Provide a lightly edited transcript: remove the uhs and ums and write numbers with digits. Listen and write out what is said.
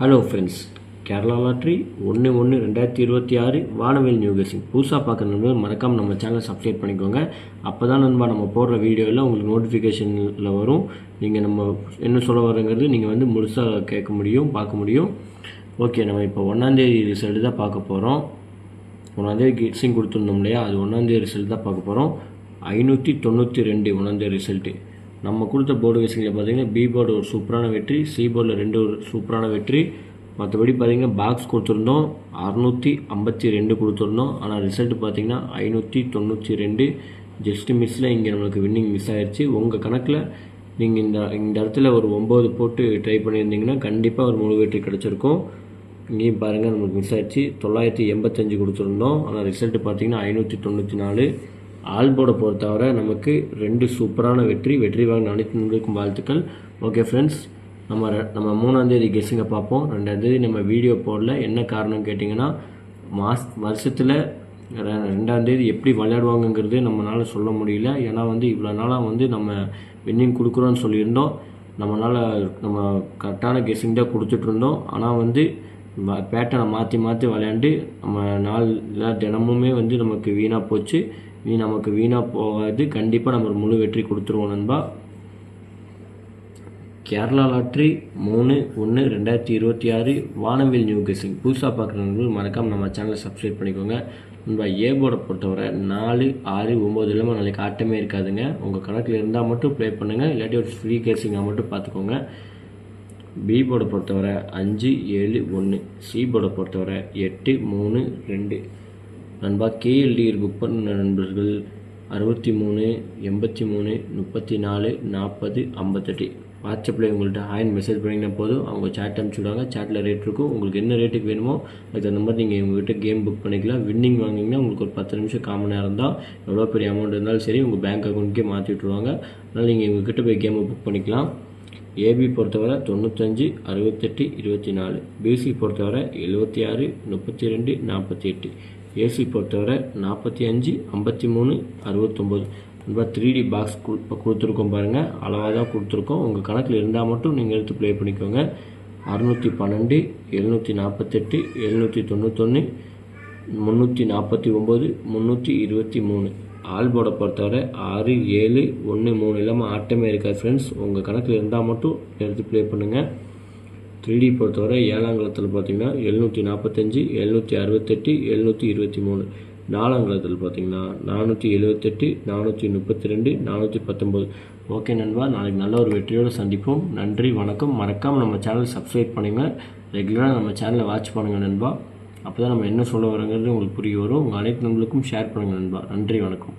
Hello friends, Kerala lottery 1/1/2026 வானவில் new guessing புதுசாக பார்க்குற நண்பர்கள் மறக்காமல் நம்ம சேனலை சப்ஸ்கிரைப் பண்ணிக்கோங்க. அப்போ தான் நண்பா நம்ம போடுற வீடியோவில் உங்களுக்கு நோட்டிஃபிகேஷனில் வரும். நீங்கள் நம்ம என்ன சொல்ல வரங்கிறது நீங்கள் முழுசாக கேட்க முடியும், பார்க்க முடியும். ஓகே, நம்ம இப்போ 1ஆந்தேதி ரிசல்ட்டு தான் பார்க்க போகிறோம். 1ஆந்தேதி கெஸ்ஸிங் கொடுத்துருந்தோம் இல்லையா, அது 1ஆந்தேதி ரிசல்ட் தான் பார்க்க போகிறோம். 592 1ஆந்தேதி ரிசல்ட்டு. நம்ம கொடுத்த போர்டு கெஸ்ஸிங்கில் பார்த்தீங்கன்னா பி போர்டு ஒரு சூப்பரான வெற்றி, சி போர்டில் 2 ஒரு சூப்பரான வெற்றி. மற்றபடி பார்த்தீங்கன்னா பாக்ஸ் கொடுத்துருந்தோம் 652 கொடுத்துருந்தோம். ஆனால் ரிசல்ட்டு பார்த்தீங்கன்னா 592. ஜஸ்ட் மிஸ்ஸில் இங்கே நம்மளுக்கு வின்னிங் மிஸ் ஆயிடுச்சு. உங்கள் கணக்கில் நீங்கள் இந்த இடத்துல ஒரு 9 போட்டு ட்ரை பண்ணியிருந்தீங்கன்னா கண்டிப்பாக ஒரு முழு வெற்றி கிடச்சிருக்கும். இங்கேயும் பாருங்கள் நம்மளுக்கு மிஸ் ஆயிடுச்சு. 985 கொடுத்துருந்தோம். ஆனால் ரிசல்ட்டு பார்த்தீங்கன்னா 594. ஆல்போர்டை பொறுத்தவரை நமக்கு 2 சூப்பரான வெற்றி வாங்கின அனைத்து நண்பர்களுக்கும் வாழ்த்துக்கள். ஓகே ஃப்ரெண்ட்ஸ், நம்ம 3ஆந்தேதி கெஸ்ஸிங்கை பார்ப்போம். 2ஆந்தேதி நம்ம வீடியோ போடல. என்ன காரணம் கேட்டிங்கன்னா, வருஷத்தில் 2ஆந்தேதி எப்படி விளையாடுவாங்கங்கிறது நம்மளால் சொல்ல முடியல. ஏன்னா இவ்வளோ நாளாக நம்ம வின்னிங் கொடுக்குறோன்னு சொல்லியிருந்தோம். நம்ம கரெக்டான கெஸ்ஸிங் தான் கொடுத்துட்ருந்தோம். ஆனால் பேட்டனை மாற்றி விளையாண்டு நம்ம நாளில் தினமுமே நமக்கு வீணாக போச்சு. நமக்கு வீணாக போகாது. கண்டிப்பாக நம்ம ஒரு முழு வெற்றி கொடுத்துருவோம் நண்பா. கேரளா லாட்ரி 3/1/2026 வானவில் நியூ கெஸ்ஸிங் புதுசாக பார்க்குற நண்பர்கள் மறக்காமல் நம்ம சேனலை சப்ஸ்கிரைப் பண்ணிக்கோங்க நண்பா. ஏ போர்டை பொறுத்தவரை 4, 6, 9 இல்லாமல் நாளைக்கு ஆட்டமே இருக்காதுங்க. உங்கள் கணக்கில் இருந்தால் மட்டும் ப்ளே பண்ணுங்கள், இல்லாட்டி ஒரு ஃப்ரீ கெஸ்ஸிங்காக மட்டும் பார்த்துக்கோங்க. பி போர்டை பொறுத்தவரை 5, 7, 1. சி போர்டை பொறுத்தவரை 8, 3, 2. நண்பா, கேஎல்டிஆர் புக் பண்ண நண்பர்கள் 63, 83, 34, 40, 58. வாட்ஸ்அப்பில் உங்கள்கிட்ட ஹாய்னு மெசேஜ் பண்ணிங்கன்னா போதும், அவங்க சேட் அனுப்பிச்சுடுவாங்க. சேட்டில் ரேட் இருக்கும். உங்களுக்கு என்ன ரேட்டுக்கு வேணுமோ அதுக்கு தகுந்த மாதிரி நீங்கள் உங்கள்கிட்ட கேம் புக் பண்ணிக்கலாம். வின்னிங் வாங்கிங்கன்னா உங்களுக்கு ஒரு 10 நிமிஷம் காமன் நேரம் தான். எவ்வளோ பெரிய அமௌண்ட் இருந்தாலும் சரி உங்கள் பேங்க் அக்கௌண்ட்டுக்கே மாற்றி விட்ருவாங்க. அதனால் நீங்கள் உங்கள்கிட்ட போய் கேமை புக் பண்ணிக்கலாம். ஏபி பொறுத்தவரை 95, 68, 24. பிசி பொறுத்தவரை 76, 32, 48. ஏசி பொறுத்தவரை 45, 53, 69. நண்பா, 3D பாக்ஸ் கொடுத்துருக்கோம் பாருங்கள். அளவாக தான் கொடுத்துருக்கோம். உங்கள் கணக்கில் இருந்தால் மட்டும் நீங்கள் எடுத்து ப்ளே பண்ணிக்கோங்க. 612, 748, 791, 349, 323. ஆல்போர்டை பொறுத்தவரை 6, 7, 1, 3 இல்லாமல் ஆட்டமே இருக்காது ஃப்ரெண்ட்ஸ். உங்கள் கணக்கில் இருந்தால் மட்டும் எடுத்து ப்ளே பண்ணுங்கள். 3D பொறுத்தவரை 7ஆங்கிலத்தில் பார்த்தீங்கன்னா 745, 768, 723. 4ஆங்கிலத்தில் பார்த்தீங்கன்னா 478, 432, 419. ஓகே நண்பா, நாளைக்கு நல்ல ஒரு வெற்றியோடு சந்திப்போம். நன்றி, வணக்கம். மறக்காமல் நம்ம சேனலை சப்ஸ்கிரைப் பண்ணுங்கள். ரெகுலராக நம்ம சேனலை வாட்ச் பண்ணுங்கள் நண்பா. அப்போ தான் நம்ம என்ன சொல்ல வரோங்கிறது உங்களுக்கு புரிய வரும். உங்கள் அனைத்து நண்பர்களுக்கும் ஷேர் பண்ணுங்கள் நண்பா. நன்றி, வணக்கம்.